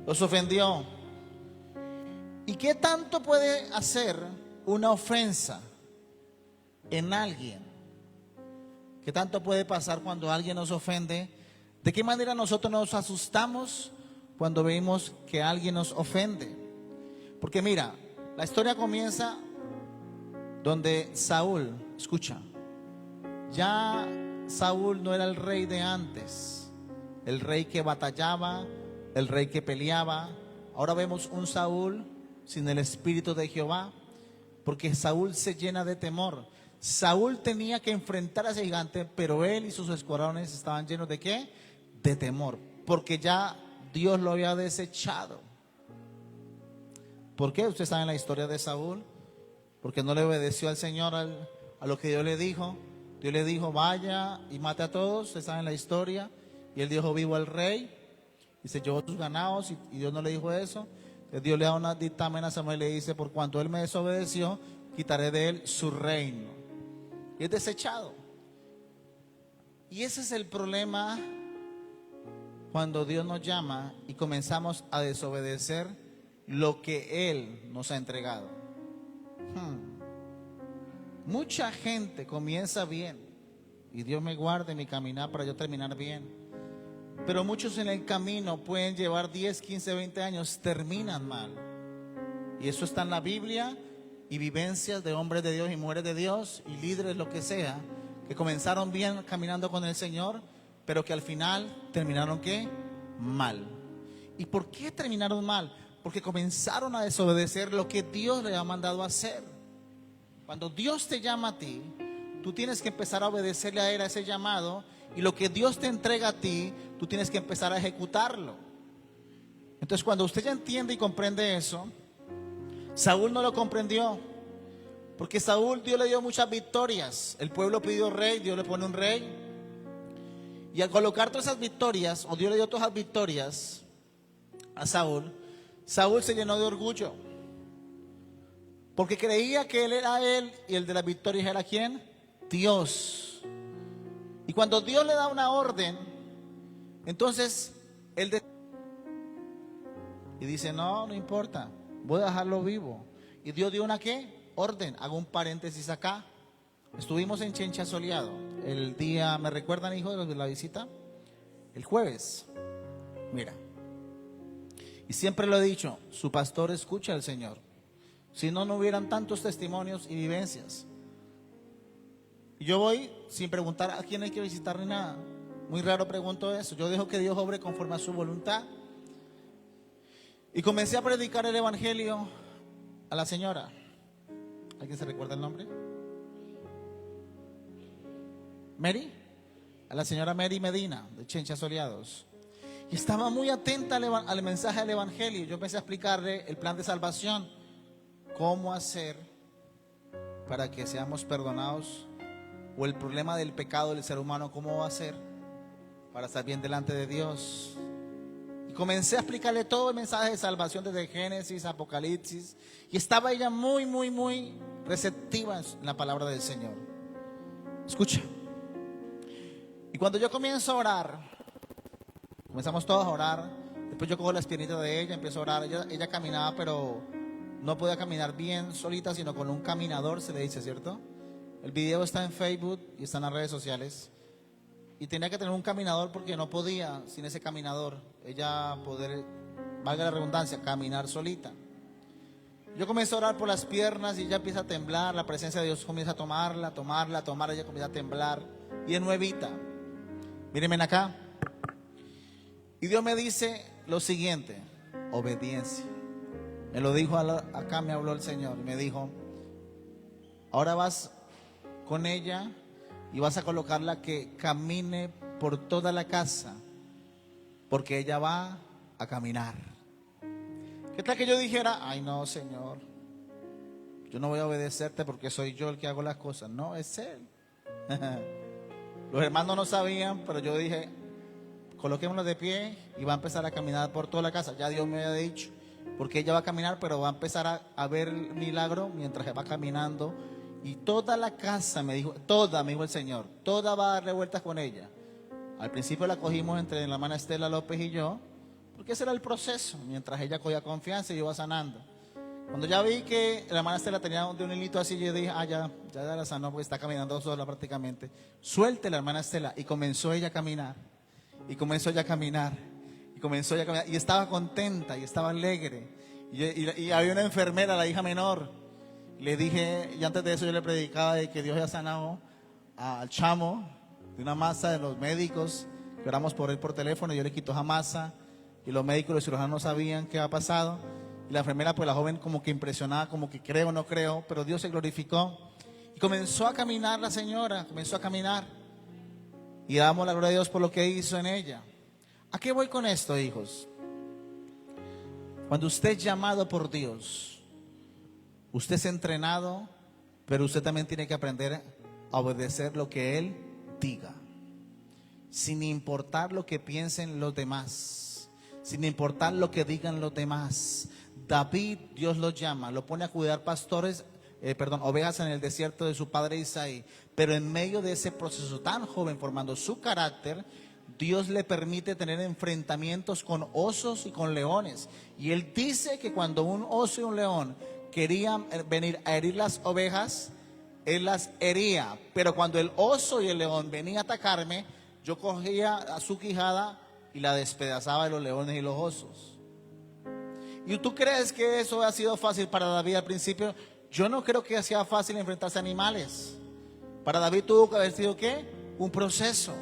Los ofendió. ¿Y qué tanto puede hacer una ofensa en alguien? ¿Qué tanto puede pasar cuando alguien nos ofende? ¿De qué manera nosotros nos asustamos cuando vemos que alguien nos ofende? Porque mira, la historia comienza donde Saúl, escucha, ya Saúl no era el rey de antes, el rey que batallaba, el rey que peleaba. Ahora vemos un Saúl sin el espíritu de Jehová, porque Saúl se llena de temor. Saúl tenía que enfrentar a ese gigante, pero él y sus escuadrones estaban llenos de ¿qué? De temor, porque ya Dios lo había desechado. ¿Por qué? Usted sabe en la historia de Saúl, porque no le obedeció al Señor a lo que Dios le dijo. Dios le dijo, vaya y mate a todos. Usted sabe en la historia. Y él dijo, vivo al rey, y se llevó sus ganados, y Dios no le dijo eso. Entonces Dios le da una dictamen a Samuel y le dice, por cuanto él me desobedeció, quitaré de él su reino. Y es desechado. Y ese es el problema cuando Dios nos llama y comenzamos a desobedecer lo que Él nos ha entregado. Mucha gente comienza bien, y Dios me guarde mi caminar para yo terminar bien. Pero muchos en el camino pueden llevar 10, 15, 20 años, terminan mal. Y eso está en la Biblia, y vivencias de hombres de Dios y mujeres de Dios y líderes, lo que sea, que comenzaron bien caminando con el Señor, pero que al final terminaron ¿qué? Mal. ¿Y por qué terminaron mal? Porque comenzaron a desobedecer lo que Dios les ha mandado a hacer. Cuando Dios te llama a ti, tú tienes que empezar a obedecerle a Él, a ese llamado, y lo que Dios te entrega a ti, tú tienes que empezar a ejecutarlo. Entonces, cuando usted ya entiende y comprende eso, Saúl no lo comprendió, porque Saúl, Dios le dio muchas victorias. El pueblo pidió rey, Dios le pone un rey, y al colocar todas esas victorias, o Dios le dio todas esas victorias a Saúl, Saúl se llenó de orgullo, porque creía que él era él, y el de las victorias era ¿quién? Dios. Y cuando Dios le da una orden, entonces él y dice, no importa, voy a dejarlo vivo. Y Dios dio una ¿qué? Orden. Hago un paréntesis acá. Estuvimos en Chencha Soleado el día, ¿me recuerdan, hijo, de la visita? El jueves. Mira, y siempre lo he dicho, su pastor escucha al Señor. Si no, no hubieran tantos testimonios y vivencias. Y yo voy sin preguntar a quién hay que visitar ni nada. Muy raro pregunto eso. Yo dejo que Dios obre conforme a su voluntad. Y comencé a predicar el evangelio a la señora. ¿Alguien se recuerda el nombre? Mary. A la señora Mary Medina, de Chencha Soleados. Y estaba muy atenta al mensaje del evangelio. Yo empecé a explicarle el plan de salvación. Cómo hacer para que seamos perdonados, o el problema del pecado del ser humano, cómo va a ser para estar bien delante de Dios. Y comencé a explicarle todo el mensaje de salvación desde Génesis, Apocalipsis, y estaba ella muy receptiva en la palabra del Señor. Escucha. Y cuando yo comienzo a orar, comenzamos todos a orar, después yo cojo las piernitas de ella, empiezo a orar. Ella caminaba, pero no podía caminar bien solita, sino con un caminador, se le dice, ¿cierto? El video está en Facebook y está en las redes sociales. Y tenía que tener un caminador porque no podía sin ese caminador ella poder, valga la redundancia, caminar solita. Yo comienzo a orar por las piernas y ella empieza a temblar. La presencia de Dios comienza a tomarla, ella comienza a temblar y es nuevita. Mírenme acá. Y Dios me dice lo siguiente: obediencia. Me lo dijo acá, me habló el Señor. Me dijo, ahora vas con ella y vas a colocarla que camine por toda la casa, porque ella va a caminar. ¿Qué tal que yo dijera, ay no, Señor, yo no voy a obedecerte porque soy yo el que hago las cosas? No, es Él. Los hermanos no sabían, pero yo dije, coloquémosla de pie y va a empezar a caminar por toda la casa. Ya Dios me había dicho, porque ella va a caminar, pero va a empezar a ver el milagro mientras va caminando. Y toda la casa, me dijo el Señor, toda va a darle vueltas con ella. Al principio la cogimos entre la hermana Estela López y yo, porque ese era el proceso. Mientras ella cogía confianza y yo iba sanando. Cuando ya vi que la hermana Estela tenía de un hilito así, yo dije, ya la sanó porque está caminando sola prácticamente. Suelte la hermana Estela. Y comenzó ella a caminar. Y comenzó ella a caminar. Y comenzó ella a caminar. Y estaba contenta y estaba alegre. Y había una enfermera, la hija menor. Le dije, y antes de eso yo le predicaba de que Dios había sanado al chamo de una masa de los médicos. Que oramos por él por teléfono. Y yo le quito esa masa. Y los médicos y los cirujanos no sabían qué había pasado. Y la enfermera, pues la joven como que impresionada, como que creo o no creo, pero Dios se glorificó. Y comenzó a caminar la señora, comenzó a caminar. Y damos la gloria a Dios por lo que hizo en ella. ¿A qué voy con esto, hijos? Cuando usted es llamado por Dios, usted es entrenado, pero usted también tiene que aprender a obedecer lo que Él diga. Sin importar lo que piensen los demás, sin importar lo que digan los demás. David, Dios lo llama, lo pone a cuidar ovejas en el desierto de su padre Isaí. Pero en medio de ese proceso tan joven, formando su carácter, Dios le permite tener enfrentamientos con osos y con leones. Y él dice que cuando un oso y un león querían venir a herir las ovejas, él las hería. Pero cuando el oso y el león venían a atacarme, yo cogía a su quijada y la despedazaba de los leones y los osos. ¿Y tú crees que eso ha sido fácil para David al principio? Yo no creo que sea fácil enfrentarse a animales. Para David tuvo que haber sido ¿qué? Un proceso.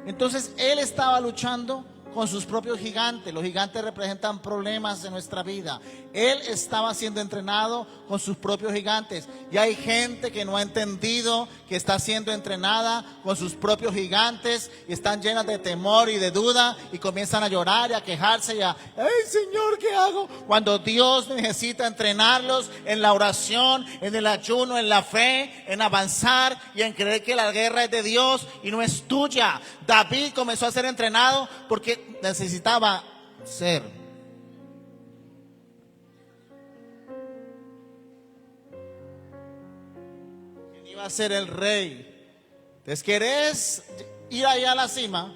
Entonces él estaba luchando con sus propios gigantes. Los gigantes representan problemas en nuestra vida. Él estaba siendo entrenado con sus propios gigantes. Y hay gente que no ha entendido que está siendo entrenada con sus propios gigantes y están llenas de temor y de duda y comienzan a llorar y a quejarse y a, ¡ay, Señor, qué hago! Cuando Dios necesita entrenarlos en la oración, en el ayuno, en la fe, en avanzar y en creer que la guerra es de Dios y no es tuya. David comenzó a ser entrenado porque necesitaba ser. ¿Quién iba a ser el rey? Entonces querés ir allá a la cima,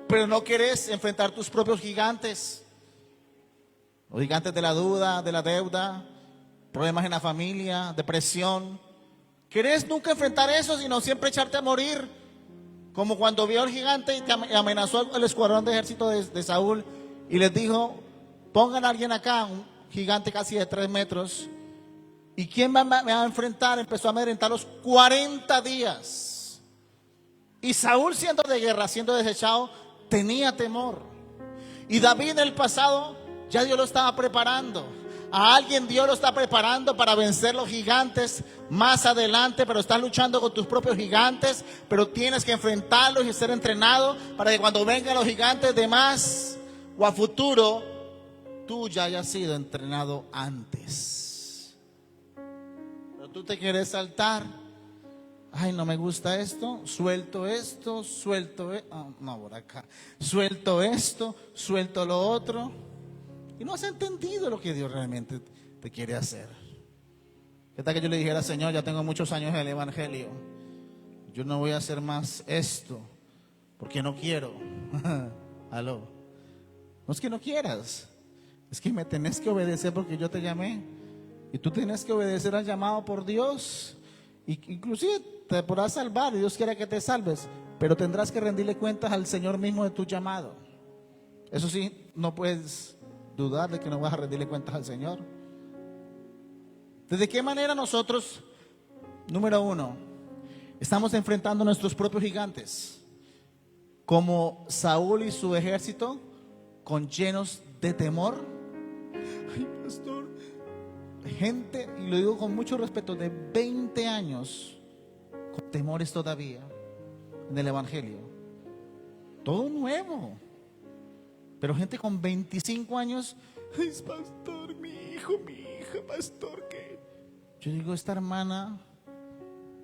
pero no querés enfrentar tus propios gigantes. Los gigantes de la duda, de la deuda, problemas en la familia, depresión. ¿Querés nunca enfrentar eso, sino siempre echarte a morir? Como cuando vio al gigante y amenazó al escuadrón de ejército de Saúl y les dijo, pongan a alguien acá, un gigante casi de 3 metros. ¿Y quién me va a enfrentar? Empezó a amedrentarlos 40 días. Y Saúl, siendo de guerra, siendo desechado, tenía temor. Y David en el pasado, ya Dios lo estaba preparando. A alguien Dios lo está preparando para vencer los gigantes más adelante, pero estás luchando con tus propios gigantes, pero tienes que enfrentarlos y ser entrenado para que cuando vengan los gigantes de más o a futuro, tú ya hayas sido entrenado antes. Pero tú te quieres saltar. Ay, no me gusta esto, suelto esto, no, por acá, suelto esto, suelto lo otro. Y no has entendido lo que Dios realmente te quiere hacer. ¿Qué tal que yo le dijera, Señor, ya tengo muchos años en el Evangelio, yo no voy a hacer más esto, porque no quiero? Aló. No es que no quieras, es que me tenés que obedecer porque yo te llamé. Y tú tienes que obedecer al llamado por Dios. Y inclusive te podrás salvar y Dios quiere que te salves, pero tendrás que rendirle cuentas al Señor mismo de tu llamado. Eso sí, no puedes dudar de que no vas a rendirle cuentas al Señor. ¿Desde qué manera nosotros, número uno, estamos enfrentando nuestros propios gigantes? Como Saúl y su ejército, con llenos de temor. Ay, pastor, gente, y lo digo con mucho respeto, de 20 años con temores todavía en el Evangelio. Todo nuevo. Pero gente con 25 años, ay, pastor, mi hija, pastor, ¿qué? Yo digo, esta hermana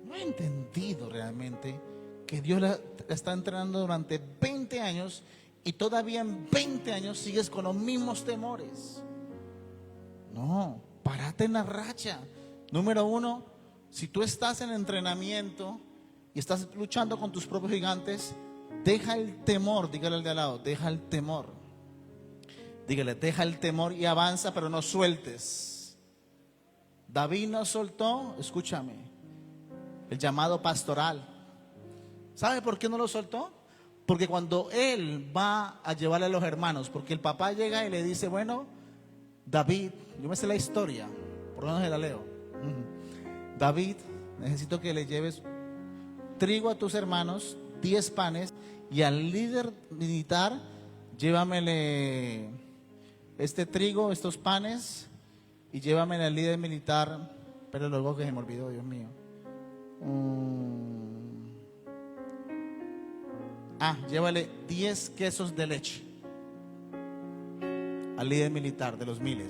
no ha entendido realmente que Dios la está entrenando durante 20 años y todavía en 20 años sigues con los mismos temores. No, párate en la racha. Número uno, si tú estás en entrenamiento y estás luchando con tus propios gigantes, deja el temor, dígale al de al lado, deja el temor. Dígale, deja el temor y avanza, pero no sueltes. David no soltó, escúchame, el llamado pastoral. ¿Sabe por qué no lo soltó? Porque cuando él va a llevarle a los hermanos, porque el papá llega y le dice, bueno, David, yo me sé la historia, por lo menos se la leo. David, necesito que le lleves trigo a tus hermanos, 10 panes, y al líder militar, llévamele este trigo, estos panes, y llévamele al líder militar, pero luego que se me olvidó, Dios mío. Llévale 10 quesos de leche al líder militar de los 1000.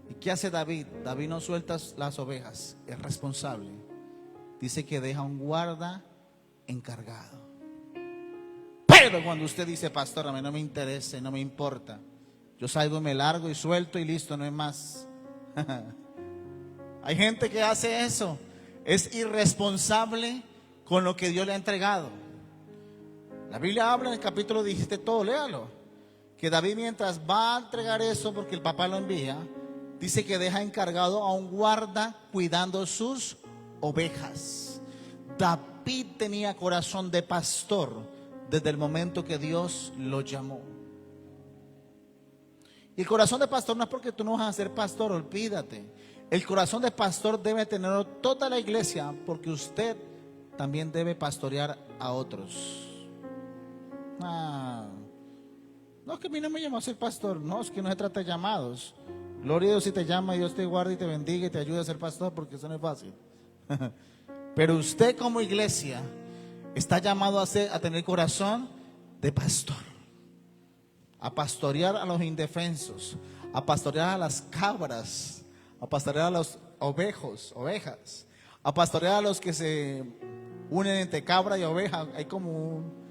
¿Y qué hace David? David no suelta las ovejas, es responsable. Dice que deja un guarda encargado. Pero cuando usted dice, pastor, a mí no me interesa, no me importa, yo salgo y me largo y suelto y listo, no es más. Hay gente que hace eso, es irresponsable con lo que Dios le ha entregado. La Biblia habla en el capítulo 17, todo, léalo, que David, mientras va a entregar eso, porque el papá lo envía, dice que deja encargado a un guarda cuidando sus ovejas. David tenía corazón de pastor desde el momento que Dios lo llamó. Y el corazón de pastor no es porque tú no vas a ser pastor, olvídate. El corazón de pastor debe tenerlo toda la iglesia, porque usted también debe pastorear a otros. No, es que a mí no me llamó a ser pastor. No, es que no se trata de llamados. Gloria a Dios si te llama, Dios te guarda y te bendiga y te ayuda a ser pastor, porque eso no es fácil. Pero usted como iglesia está llamado a tener corazón de pastor, a pastorear a los indefensos, a pastorear a las cabras, a pastorear a los ovejas, a pastorear a los que se unen entre cabra y oveja. Hay como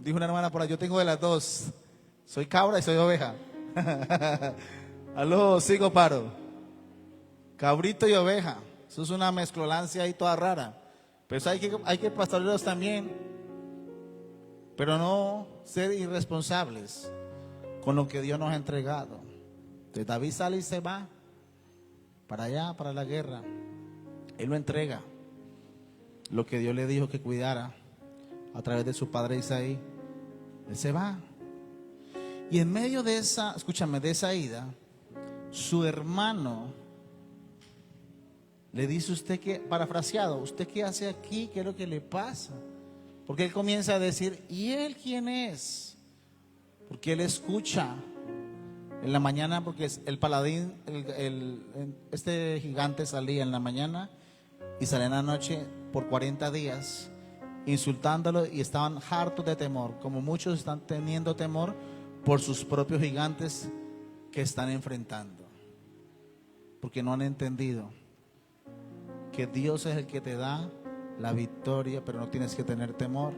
dijo una hermana por ahí, yo tengo de las dos, soy cabra y soy oveja. Aló, sigo paro. Cabrito y oveja, eso es una mezclolancia ahí toda rara. Pero eso hay que pastorearlos también, pero no ser irresponsables con lo que Dios nos ha entregado. Entonces David sale y se va para allá, para la guerra. Él lo entrega, lo que Dios le dijo que cuidara a través de su padre Isaí. Él se va. Y en medio de esa, escúchame, de esa ida, su hermano le dice, usted que, parafraseado, ¿usted qué hace aquí? ¿Qué es lo que le pasa? Porque él comienza a decir, ¿y él quién es? Porque él escucha en la mañana, porque el paladín, este gigante salía en la mañana y salía en la noche por 40 días insultándolo, y estaban hartos de temor, como muchos están teniendo temor por sus propios gigantes que están enfrentando, porque no han entendido que Dios es el que te da la victoria, pero no tienes que tener temor.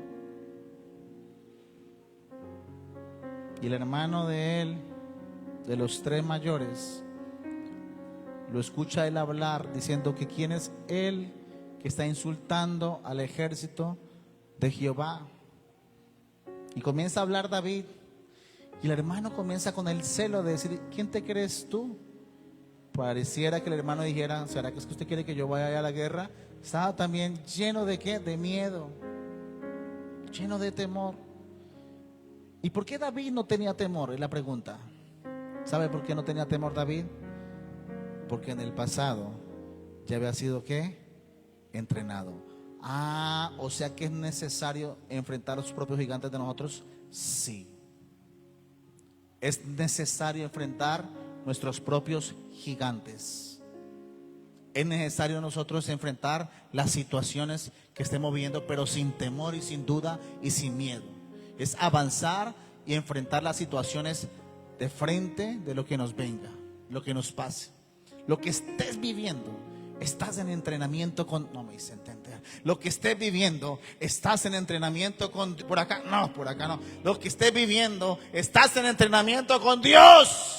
Y el hermano de él, de los 3 mayores, lo escucha él hablar diciendo que quién es él que está insultando al ejército de Jehová. Y comienza a hablar David, y el hermano comienza con el celo de decir, ¿quién te crees tú? Pareciera que el hermano dijera, ¿será que es que usted quiere que yo vaya a la guerra? Estaba también lleno de ¿qué? De miedo, lleno de temor. ¿Y por qué David no tenía temor? Es la pregunta. ¿Sabe por qué no tenía temor David? Porque en el pasado ya había sido ¿qué? Entrenado. O sea que es necesario enfrentar a los propios gigantes de nosotros. Sí, es necesario enfrentar nuestros propios gigantes. Es necesario nosotros enfrentar las situaciones que estemos viviendo, pero sin temor y sin duda y sin miedo. Es avanzar y enfrentar las situaciones de frente de lo que nos venga, lo que nos pase, lo que estés viviendo. Estás en entrenamiento con, no me hice entender, lo que estés viviendo, estás en entrenamiento con, por acá no, lo que estés viviendo, estás en entrenamiento con Dios.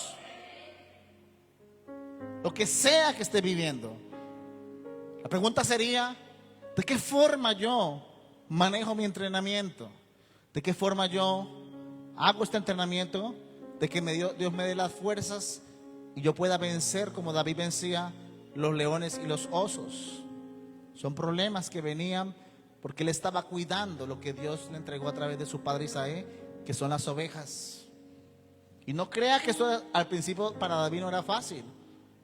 Lo que sea que estés viviendo. La pregunta sería, ¿de qué forma yo manejo mi entrenamiento? ¿De qué forma yo hago este entrenamiento? de que Dios me dé las fuerzas y yo pueda vencer como David vencía los leones y los osos. Son problemas que venían porque él estaba cuidando lo que Dios le entregó a través de su padre Isaí, que son las ovejas. Y no crea que eso al principio para David no era fácil.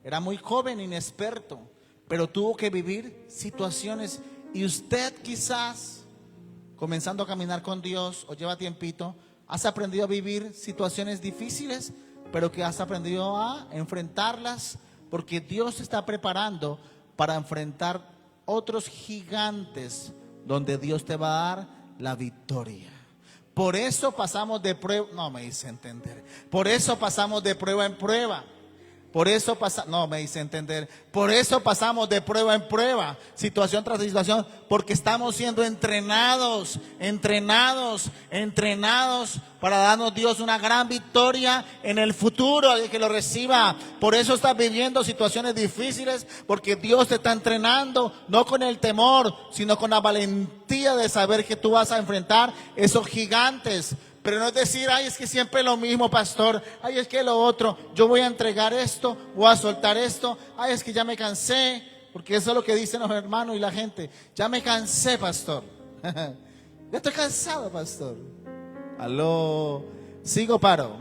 Era muy joven, inexperto, pero tuvo que vivir situaciones. Y usted quizás, comenzando a caminar con Dios o lleva tiempito, has aprendido a vivir situaciones difíciles, pero que has aprendido a enfrentarlas, porque Dios te está preparando para enfrentar otros gigantes donde Dios te va a dar la victoria. Por eso pasamos de prueba, no me hice entender. Por eso pasamos de prueba en prueba. Por eso no me hice entender. Por eso pasamos de prueba en prueba, situación tras situación, porque estamos siendo entrenados para darnos Dios una gran victoria en el futuro, de que lo reciba. Por eso estás viviendo situaciones difíciles, porque Dios te está entrenando, no con el temor, sino con la valentía de saber que tú vas a enfrentar esos gigantes. Pero no es decir, ay, es que siempre lo mismo, pastor. Ay, es que lo otro. Yo voy a entregar esto, voy a soltar esto. Ay, es que ya me cansé. Porque eso es lo que dicen los hermanos y la gente. Ya me cansé, pastor. Ya estoy cansado, pastor. Aló. Sigo, paro.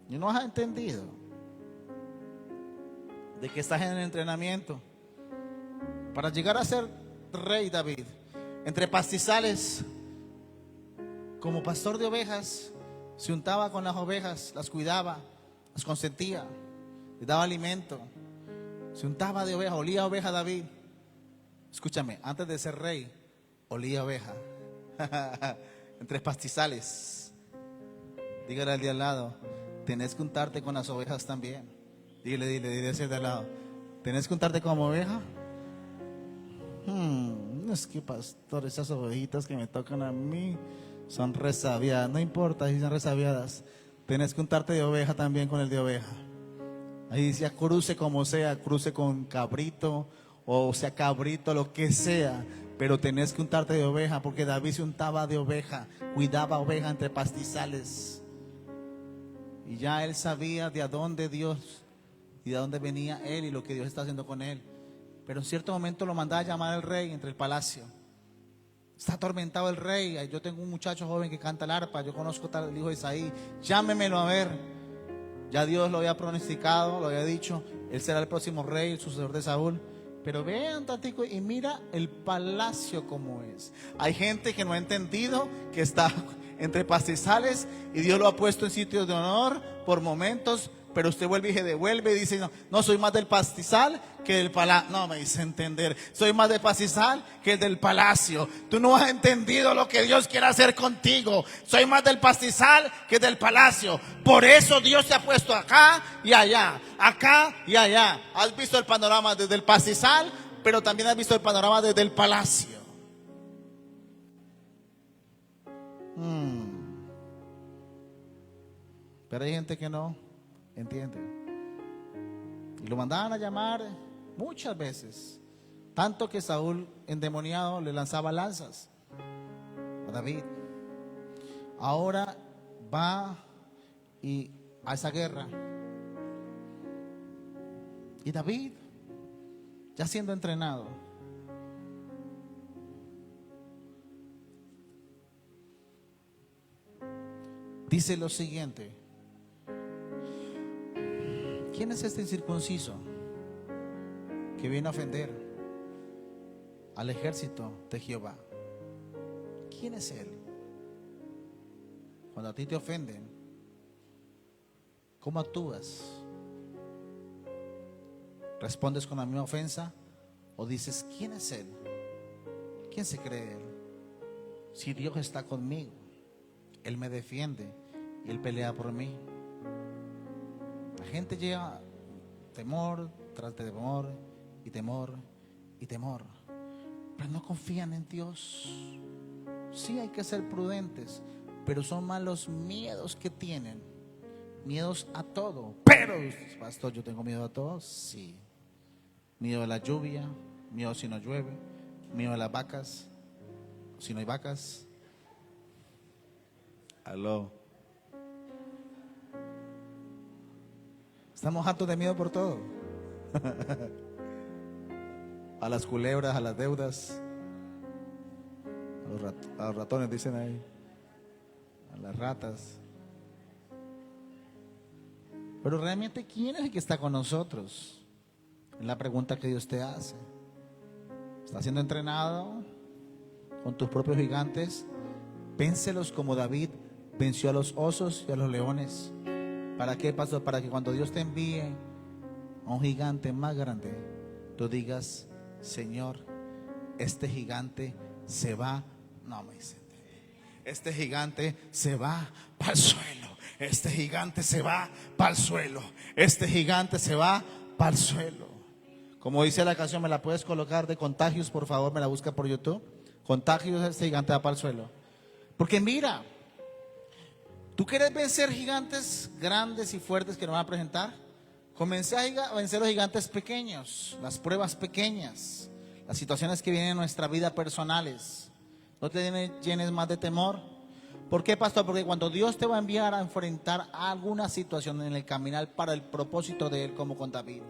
Y no has entendido de que estás en el entrenamiento para llegar a ser rey David. Entre pastizales, como pastor de ovejas, se untaba con las ovejas, las cuidaba, las consentía, les daba alimento. Se untaba de oveja, olía a oveja David. Escúchame, antes de ser rey, olía a oveja. Entre pastizales. Dígale al de al lado, tenés que untarte con las ovejas también. Dile ese de al lado, ¿tenés que untarte como oveja? Es que pastor, esas ovejitas que me tocan a mí son resabiadas. No importa si son resabiadas, tenés que untarte de oveja también con el de oveja. Ahí decía, cruce como sea, cruce con cabrito, o sea cabrito, lo que sea, pero tenés que untarte de oveja, porque David se untaba de oveja, cuidaba oveja entre pastizales. Y ya él sabía de a dónde Dios y de dónde venía él y lo que Dios está haciendo con él. Pero en cierto momento lo mandaba a llamar al rey entre el palacio. Está atormentado el rey. Yo tengo un muchacho joven que canta el arpa. Yo conozco tal el hijo de Isaí. Llámemelo a ver. Ya Dios lo había pronosticado, lo había dicho. Él será el próximo rey, el sucesor de Saúl. Pero vean tantico y mira el palacio como es. Hay gente que no ha entendido que está entre pastizales y Dios lo ha puesto en sitios de honor por momentos. Pero usted vuelve y se devuelve y dice, no soy más del pastizal que del palacio. No me hice entender. Soy más del pastizal que del palacio. Tú no has entendido lo que Dios quiere hacer contigo. Soy más del pastizal que del palacio. Por eso Dios te ha puesto acá y allá. Acá y allá. Has visto el panorama desde el pastizal, pero también has visto el panorama desde el palacio. Pero hay gente que no entiende. Y lo mandaban a llamar muchas veces. Tanto que Saúl, endemoniado, le lanzaba lanzas a David. Ahora va a esa guerra. Y David, ya siendo entrenado, dice lo siguiente: ¿quién es este incircunciso que viene a ofender al ejército de Jehová? ¿Quién es él? Cuando a ti te ofenden, ¿cómo actúas? ¿Respondes con la misma ofensa o dices, ¿quién es él? ¿Quién se cree él? Si Dios está conmigo, Él me defiende y Él pelea por mí. La gente lleva temor tras temor y temor y temor, pero no confían en Dios. Sí, hay que ser prudentes, pero son más los miedos que tienen. Miedos a todo. Pero, pastor, yo tengo miedo a todo. Sí. Miedo a la lluvia, miedo si no llueve, miedo a las vacas, si no hay vacas. Aló. Estamos hartos de miedo por todo. A las culebras, a las deudas, a los ratones, dicen ahí, a las ratas. Pero realmente, ¿quién es el que está con nosotros? Es la pregunta que Dios te hace. ¿Estás siendo entrenado con tus propios gigantes? Véncelos como David venció a los osos y a los leones. ¿Para qué, pastor? Para que cuando Dios te envíe a un gigante más grande, tú digas: Señor, este gigante se va. No me dicen. Este gigante se va para el suelo. Este gigante se va para el suelo. Este gigante se va para el suelo. Como dice la canción, ¿me la puedes colocar de Contagios, por favor? Me la busca por YouTube. Contagios, este gigante va para el suelo. Porque mira, ¿tú quieres vencer gigantes grandes y fuertes que nos van a presentar? Comencé a vencer los gigantes pequeños, las pruebas pequeñas, las situaciones que vienen en nuestra vida personales. No te llenes más de temor. ¿Por qué, pastor? Porque cuando Dios te va a enviar a enfrentar alguna situación en el caminar para el propósito de Él, como con David,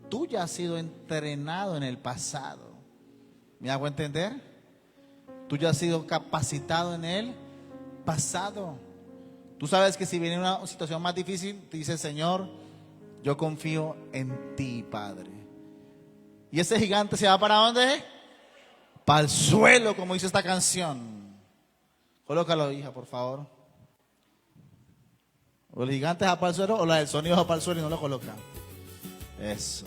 tú ya has sido entrenado en el pasado. ¿Me hago entender? Tú ya has sido capacitado en el pasado. Tú sabes que si viene una situación más difícil, te dice: Señor, yo confío en ti, Padre. Y ese gigante se va ¿para dónde? Para el suelo, como dice esta canción. Colócalo, hija, por favor. O el gigante va para el suelo o la del sonido va para el suelo y no lo coloca. Eso.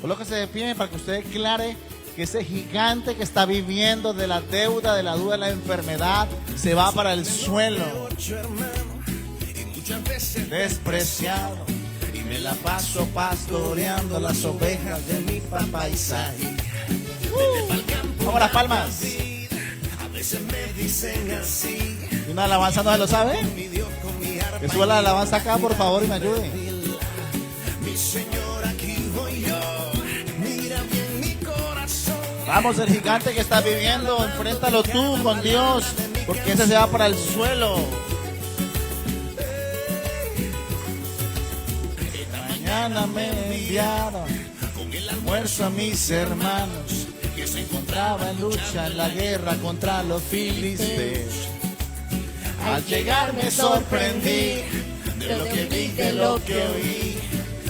Colóquese de pie para que usted declare que ese gigante que está viviendo de la deuda, de la duda, de la enfermedad, se va para el suelo. Despreciado, y me la paso pastoreando las ovejas de mi papá Isaí. Vamos las palmas. ¿Y una alabanza no se lo sabe? Que suba la alabanza acá, por favor, y me ayude. Vamos, el gigante que está viviendo, enfréntalo tú con Dios, porque ese se va para el suelo. Esta mañana me enviaron con el almuerzo a mis hermanos, que se encontraba en lucha en la guerra contra los filisteos. Al llegar me sorprendí de lo que vi, de lo que oí.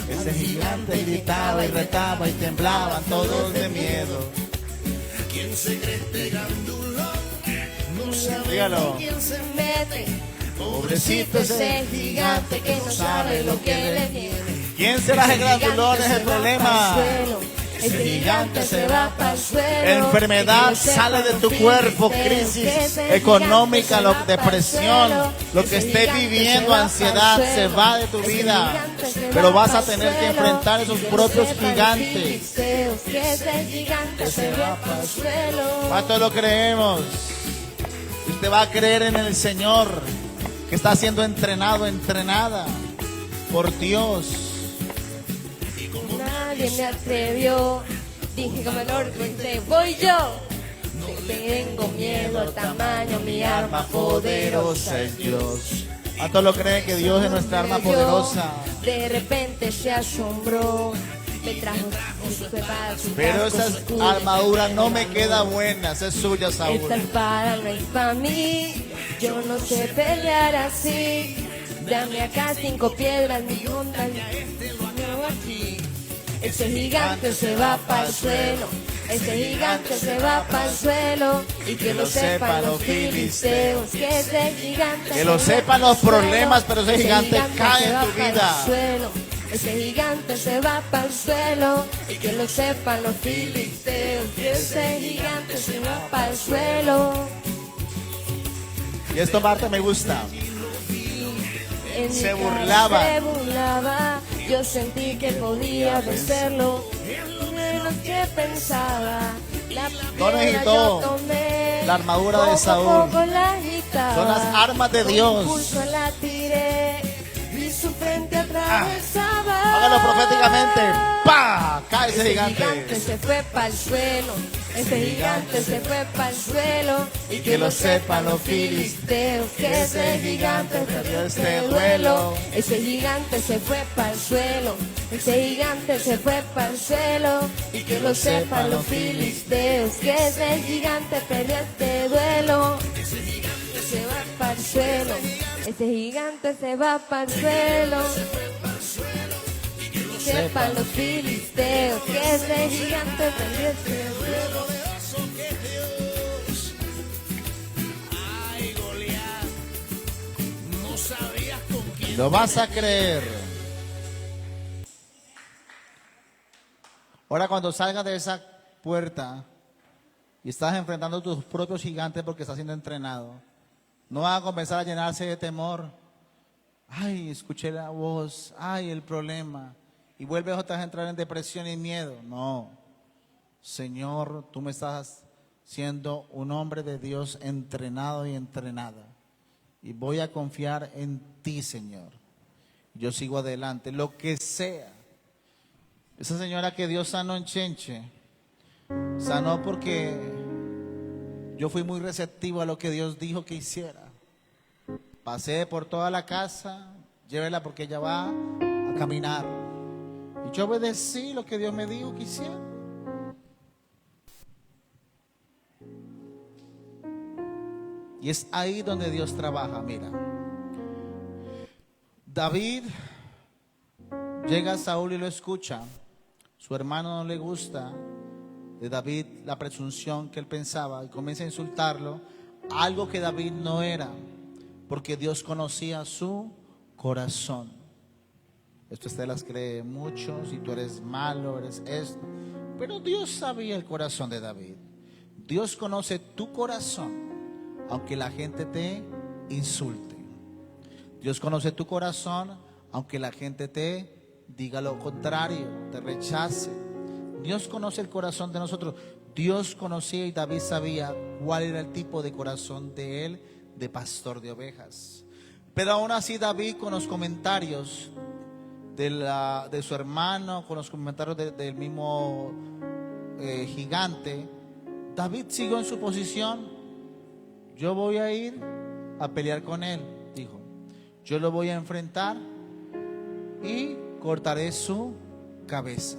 Ese gigante gritaba y retaba y temblaban todos de miedo. ¿Quién se cree este gandulón? No sabe quién se mete. Pobrecito ese gigante que no sabe lo que le viene. ¿Quién será ese grandulón? Es el problema. Ese gigante se va para el suelo. Enfermedad sale de tu cuerpo, crisis económica, depresión, lo que estés viviendo, ansiedad, se va de tu vida. Pero vas a tener que enfrentar esos propios gigantes. ¿Cuánto lo creemos? Usted va a creer en el Señor, que está siendo entrenado, entrenada por Dios. Nadie me atrevió, dije como el orgullo, voy yo. Tengo miedo al tamaño, mi arma poderosa es Dios. ¿Cuántos lo creen que Dios es nuestra arma poderosa? De repente se asombró, me trajo su espada, su pero casco, esa su escudo, armadura no me queda buena, esa es suya, Saúl. esta espada no es para mí, yo no sé pelear así. Dame acá 5 piedras, mi onda, no aquí. Ese gigante se va para el suelo, ese gigante se va para el suelo. Y que lo sepan los filisteos, que ese gigante, que lo sepan los problemas, pero ese gigante cae en tu vida. Ese gigante se va para el suelo. Y que lo sepan los filisteos, que ese gigante se va para el suelo. Y esto, Marta, me gusta. Se burlaba, yo sentí que podía vencerlo, menos que pensaba. No necesitó la armadura de Saúl, son las armas de Dios. La tiré y su frente atravesaba. Hágalo proféticamente. ¡Pah! Cae ese gigante. Ese gigante se fue para el suelo. Ese gigante se fue para el suelo. Y que lo sepan los filisteos, que ese gigante perdió este duelo. Ese gigante se fue para el suelo. Ese gigante se fue para el suelo. Y que lo sepan los filisteos, que ese gigante perdió este duelo. Ese gigante se va para el suelo. Ese gigante se va para el suelo. Que sepan los filisteos, que ese gigante perdió este duelo. Lo vas a creer. Ahora cuando salgas de esa puerta y estás enfrentando tus propios gigantes porque estás siendo entrenado, no vas a comenzar a llenarse de temor. Ay, escuché la voz, ay, el problema. Y vuelves otra vez a entrar en depresión y miedo. No, Señor, tú me estás siendo un hombre de Dios entrenado y entrenada. Y voy a confiar en ti, Señor. Yo sigo adelante, lo que sea. Esa señora que Dios sanó en Chenche, sanó porque yo fui muy receptivo a lo que Dios dijo que hiciera. Pasé por toda la casa, llévela porque ella va a caminar. Y yo obedecí lo que Dios me dijo que hiciera. Y es ahí donde Dios trabaja, mira. David llega a Saúl y lo escucha. Su hermano no le gusta de David la presunción que él pensaba y comienza a insultarlo. Algo que David no era, porque Dios conocía su corazón. Esto usted las cree mucho, si tú eres malo, eres esto. Pero Dios sabía el corazón de David. Dios conoce tu corazón. Aunque la gente te insulte. Dios conoce tu corazón, aunque la gente te diga lo contrario, te rechace. Dios conoce el corazón de nosotros. Dios conocía y David sabía cuál era el tipo de corazón de él, de pastor de ovejas. Pero aún así David, con los comentarios de su hermano, con los comentarios del mismo gigante, David siguió en su posición. Yo voy a ir a pelear con él, dijo. Yo lo voy a enfrentar y cortaré su cabeza.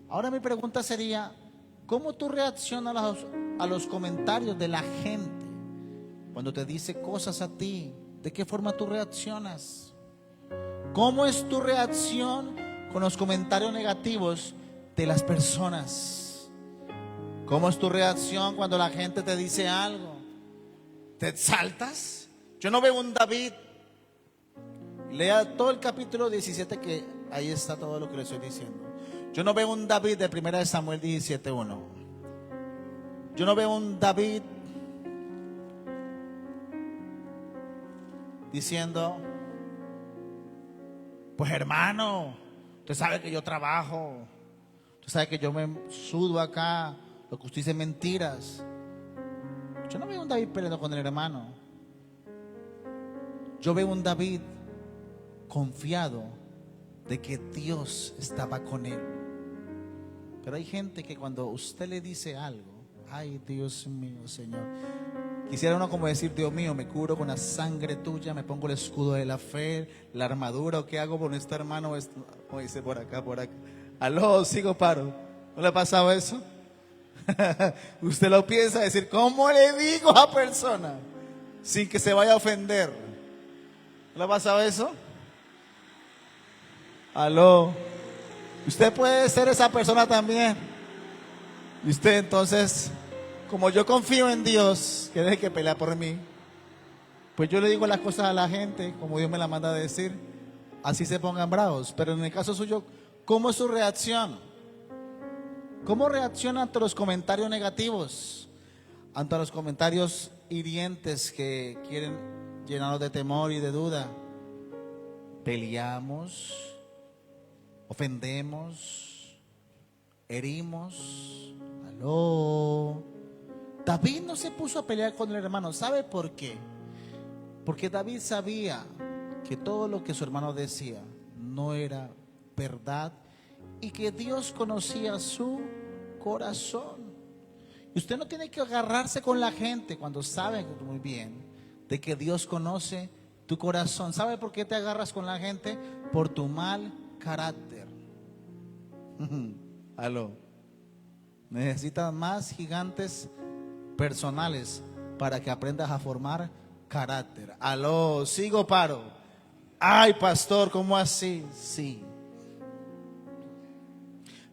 Ahora mi pregunta sería, ¿cómo tú reaccionas a los comentarios de la gente cuando te dice cosas a ti? ¿De qué forma tú reaccionas? ¿Cómo es tu reacción con los comentarios negativos de las personas? ¿Cómo es tu reacción cuando la gente te dice algo? ¿Te exaltas? Yo no veo un David. Lea todo el capítulo 17, que ahí está todo lo que le estoy diciendo. Yo no veo un David de 1 Samuel 17:1. Yo no veo un David diciendo, pues hermano, usted sabe que yo trabajo, usted sabe que yo me sudo acá, lo que usted dice es mentiras. Yo no veo un David peleando con el hermano. Yo veo un David confiado de que Dios estaba con él. Pero hay gente que cuando usted le dice algo, ay Dios mío, Señor, quisiera uno como decir, Dios mío, me cubro con la sangre tuya, me pongo el escudo de la fe, la armadura, ¿o qué hago por nuestro hermano? Como dice por acá. Aló, sigo paro. ¿No le ha pasado eso? Usted lo piensa decir, ¿cómo le digo a persona sin que se vaya a ofender? ¿No le ha pasado eso? Aló. Usted puede ser esa persona también. Y usted entonces, como yo confío en Dios, que deje que pelea por mí, pues yo le digo las cosas a la gente como Dios me la manda a decir, así se pongan bravos. Pero en el caso suyo, ¿cómo es su reacción? ¿Cómo reacciona ante los comentarios negativos? Ante los comentarios hirientes que quieren llenarnos de temor y de duda. Peleamos, ofendemos, herimos. Aló. David no se puso a pelear con el hermano. ¿Sabe por qué? Porque David sabía que todo lo que su hermano decía no era verdad y que Dios conocía su corazón. Y usted no tiene que agarrarse con la gente cuando sabe muy bien de que Dios conoce tu corazón. ¿Sabe por qué te agarras con la gente? Por tu mal carácter. Aló. Necesitas más gigantes personales para que aprendas a formar carácter. Aló, sigo paro. Ay, pastor, ¿cómo así? Sí.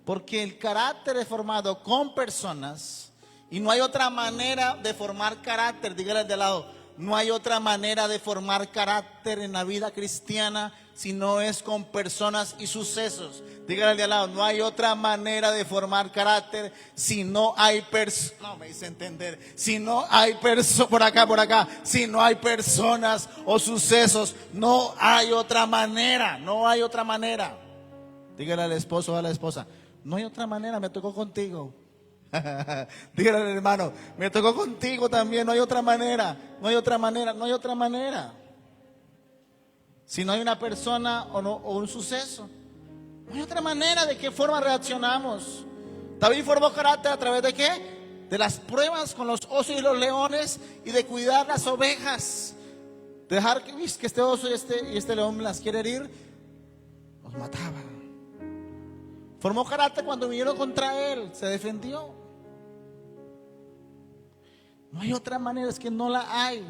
Porque el carácter es formado con personas y no hay otra manera de formar carácter. Dígale de lado, no hay otra manera de formar carácter en la vida cristiana si no es con personas y sucesos. Dígale de al lado, no hay otra manera de formar carácter si no hay personas. No me hice entender. Si no hay personas, por acá. Si no hay personas o sucesos, no hay otra manera. No hay otra manera. Dígale al esposo o a la esposa, no hay otra manera, me tocó contigo. Dígale al hermano, me tocó contigo también, no hay otra manera. No hay otra manera, no hay otra manera. Si no hay una persona o un suceso, no hay otra manera. ¿De qué forma reaccionamos? David formó carácter a través de ¿qué? De las pruebas con los osos y los leones y de cuidar las ovejas. Dejar que este oso y este león las quiere herir, los mataba. Formó carácter cuando vinieron contra él, se defendió. No hay otra manera, es que no la hay.